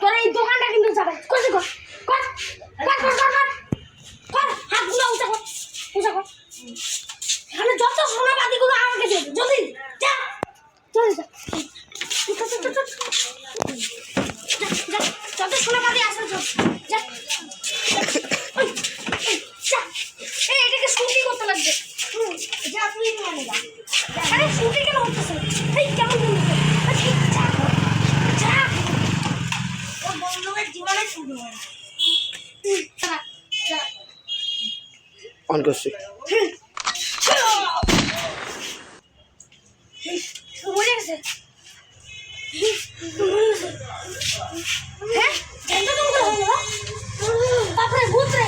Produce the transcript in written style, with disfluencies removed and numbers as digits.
তোর এই দোকানটা কিন্তু যাবে কর কর কর কর কর কর কর হাতগুলো উঁচা কর উঁচা কর এখানে যত সোনাপাতিগুলো আমাকে দে জলদি যা চলে যা যত সোনাপাতি আসে যা এটাকে শুটিং করতে লাগবে যা তুই নিয়ে যা আরে শুটিং কেন করতেছ এই কেমন জীবনে শুরু হয় অন করছি মরে গেছে হ্যাঁ তারপরে ভূত রে